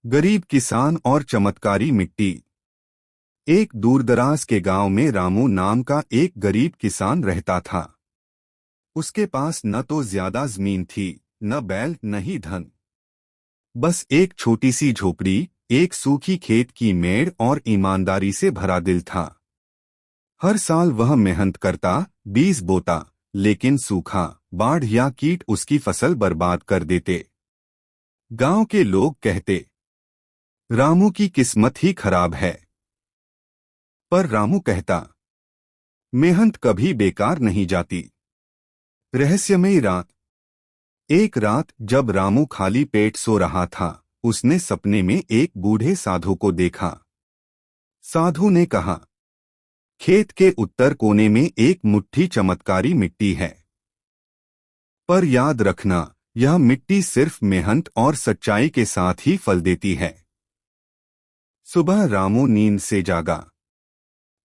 गरीब किसान और चमत्कारी मिट्टी। एक दूरदराज के गांव में रामू नाम का एक गरीब किसान रहता था। उसके पास न तो ज्यादा जमीन थी, न बैल, न ही धन। बस एक छोटी सी झोपड़ी, एक सूखी खेत की मेड़ और ईमानदारी से भरा दिल था। हर साल वह मेहनत करता, बीज बोता, लेकिन सूखा, बाढ़ या कीट उसकी फसल बर्बाद कर देते। गांव के लोग कहते, रामू की किस्मत ही खराब है। पर रामू कहता, मेहनत कभी बेकार नहीं जाती। रहस्यमयी रात। एक रात जब रामू खाली पेट सो रहा था, उसने सपने में एक बूढ़े साधु को देखा। साधु ने कहा, खेत के उत्तर कोने में एक मुट्ठी चमत्कारी मिट्टी है। पर याद रखना, यह मिट्टी सिर्फ मेहनत और सच्चाई के साथ ही फल देती है। सुबह रामू नींद से जागा।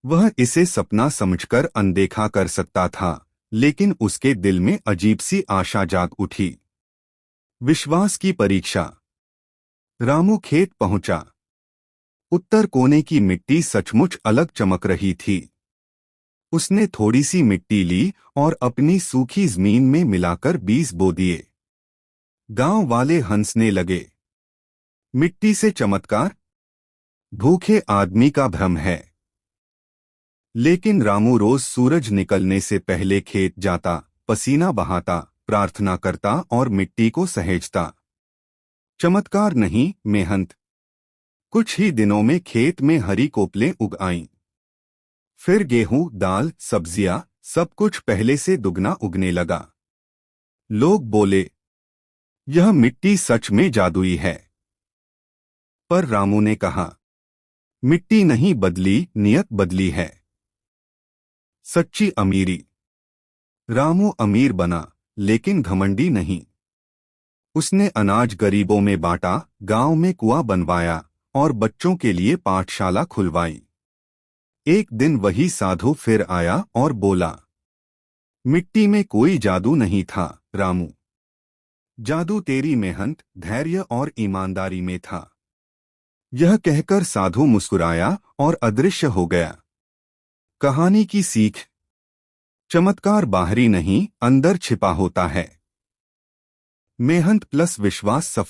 वह इसे सपना समझकर अनदेखा कर सकता था, लेकिन उसके दिल में अजीब सी आशा जाग उठी। विश्वास की परीक्षा। रामू खेत पहुंचा। उत्तर कोने की मिट्टी सचमुच अलग चमक रही थी। उसने थोड़ी सी मिट्टी ली और अपनी सूखी जमीन में मिलाकर बीज बो दिए। गांव वाले हंसने लगे। मिट्टी से चमत्कार? भूखे आदमी का भ्रम है। लेकिन रामू रोज सूरज निकलने से पहले खेत जाता, पसीना बहाता, प्रार्थना करता और मिट्टी को सहेजता। चमत्कार नहीं, मेहनत। कुछ ही दिनों में खेत में हरी कोपलें उग आईं। फिर गेहूं, दाल, सब्जियां, सब कुछ पहले से दुगना उगने लगा। लोग बोले, यह मिट्टी सच में जादुई है। पर रामू ने कहा, मिट्टी नहीं बदली, नियत बदली है। सच्ची अमीरी। रामू अमीर बना, लेकिन घमंडी नहीं। उसने अनाज गरीबों में बांटा, गांव में कुआं बनवाया और बच्चों के लिए पाठशाला खुलवाई। एक दिन वही साधु फिर आया और बोला, मिट्टी में कोई जादू नहीं था रामू। जादू तेरी मेहनत, धैर्य और ईमानदारी में था। यह कहकर साधु मुस्कुराया और अदृश्य हो गया। कहानी की सीख। चमत्कार बाहरी नहीं, अंदर छिपा होता है। मेहनत प्लस विश्वास सफल